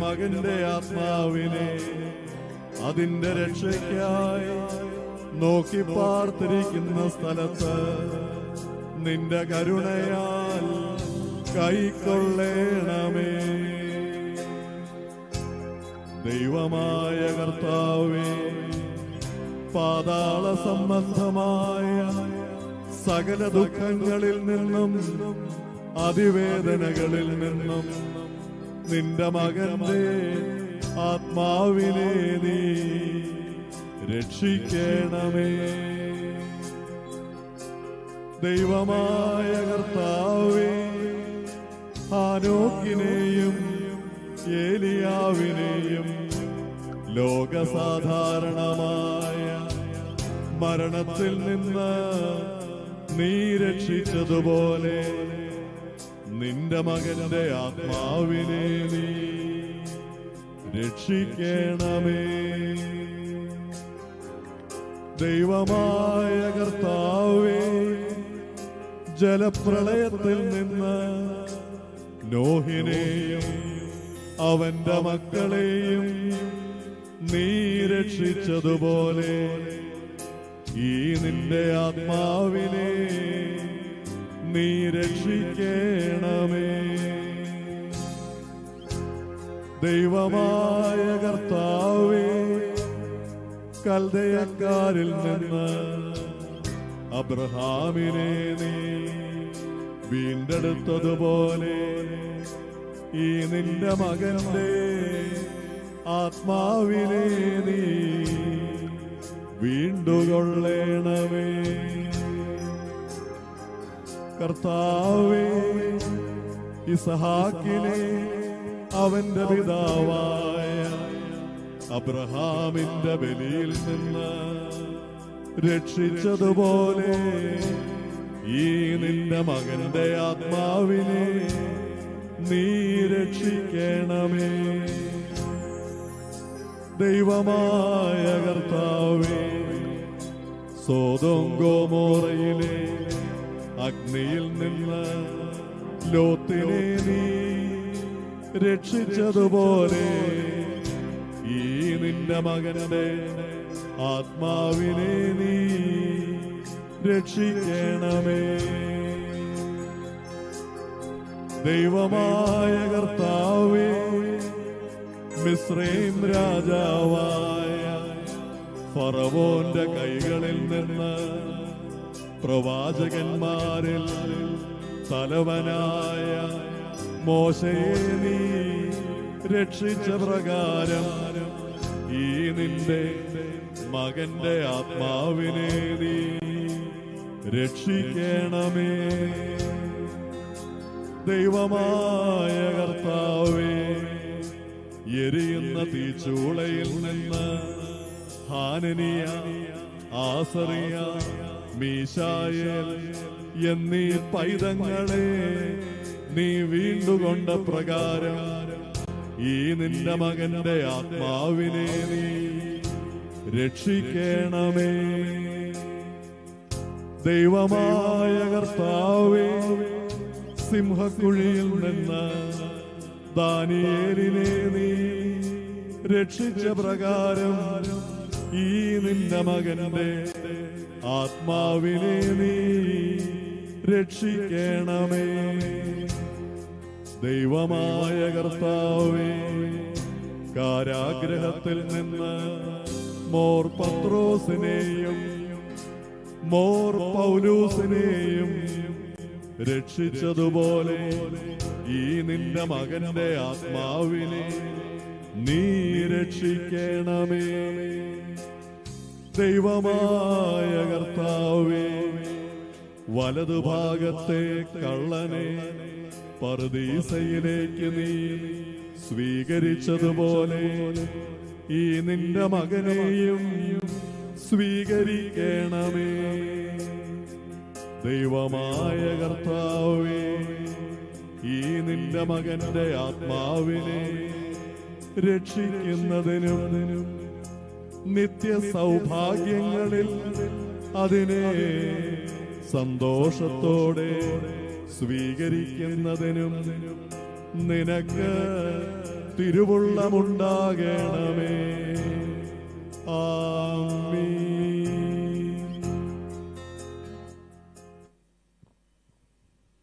മകന്റെ ആത്മാവിനെ അതിന്റെ രക്ഷയ്ക്കായി നോക്കി പാർത്തിരിക്കുന്ന സ്ഥലത്ത് നിന്റെ കരുണയാൽ കൈക്കൊള്ളേണമേ. ദൈവമായ കർത്താവേ, പാതാള സംബന്ധമായ സകല ദുഃഖങ്ങളിൽ നിന്നും അതിവേദനകളിൽ നിന്നും നിന്റെ മകന്റെ ആത്മാവിനെ നീ രക്ഷിക്കണമേ. ദൈവമായ കർത്താവേ, ഹാനോക്കിനെയും ഏലിയാവിനെയും ലോകസാധാരണമായ മരണത്തിൽ നിന്ന് നീ രക്ഷിച്ചതുപോലെ നിന്റെ മകന്റെ ആത്മാവിനെ നീ രക്ഷിക്കണമേ. ദൈവമായ കർത്താവേ, ജലപ്രളയത്തിൽ നിന്ന് നോഹിനെയും അവന്റെ മക്കളെയും നീ രക്ഷിച്ചതുപോലെ ഈ നിന്റെ ആത്മാവിനെ നീ രക്ഷിക്കണമേ. ദൈവമായ കർത്താവേ, കൽദയക്കാരിൽ നിന്ന് അബ്രഹാമിനെ നീ വീണ്ടെടുത്തതുപോലെ ഈ നിന്റെ മകന്റെ ആത്മാവിനെ നീ വീണ്ടുകൊള്ളണമേ. കർത്താവേ, ഇസഹാക്കിനെ അവന്റെ പിതാവായ അബ്രഹാമിന്റെ ബലിയിൽ നിന്ന് രക്ഷിച്ചതുപോലെ ഈ നിന്റെ മകന്റെ ആത്മാവിനെ നീ രക്ഷിക്കണമേ. ദൈവമായ കർത്താവേ, സോദോം ഗോമോറയിലെ അഗ്നിയിൽ നിന്ന് ലോത്തിനെ നീ രക്ഷിച്ചതുപോലെ ഈ നിന്റെ മകന്റെ ആത്മാവിനെ നീ രക്ഷിക്കണമേ. ദൈവമായ കർത്താവേ, മിസ്രയീം രാജാവായ ഫറവോന്റെ കൈകളിൽ നിന്ന് പ്രവാചകന്മാരിൽ തലവനായ മോശയെ നീ രക്ഷിച്ച പ്രകാരം ഈ നിന്റെ മകന്റെ ആത്മാവിനെ നീ രക്ഷിക്കണമേ. ദൈവമായ കർത്താവേ, എരിയുന്ന തീച്ചൂളയിൽ നിന്ന് ഹാനനിയ, ആസറിയ, മീശായേൽ എന്നീ പൈതങ്ങളെ നീ വീണ്ടുകൊണ്ട പ്രകാരം ഈ നിന്റെ മകന്റെ ആത്മാവിനെ നീ രക്ഷിക്കണമേ. ദൈവമായ കർത്താവേ, സിംഹക്കുഴിയിൽ നിന്ന് ദാനിയേലിനെ നീ രക്ഷിച്ച പ്രകാരം ഈ നിന്റെ മകന്റെ ആത്മാവിനെ നീ രക്ഷിക്കണമേ. ദൈവമായ കർത്താവേ, കാരാഗ്രഹത്തിൽ നിന്ന് മോർ പത്രോസിനെയും മോർ പൗലൂസിനെയും രക്ഷിച്ചതുപോലെ ഈ നിന്റെ മകന്റെ ആത്മാവിനെ നീ രക്ഷിക്കണമേ. ദൈവമായ കർത്താവേ, വലതുഭാഗത്തെ കള്ളനെ പറുദീസയിലേക്ക് നീ സ്വീകരിച്ചതുപോലെ ഈ നിന്റെ മകനെയും സ്വീകരിക്കണമേ. ദൈവമായ കർത്താവേ, ഈ നിന്റെ മകന്റെ ആത്മാവിനെ രക്ഷിക്കുന്നതിനും നിത്യ സൗഭാഗ്യങ്ങളിൽ അതിനെ സന്തോഷത്തോടെ സ്വീകരിക്കുന്നതിനും നിനക്ക് തിരുവുള്ളമുണ്ടാകണമേ. ആമീൻ.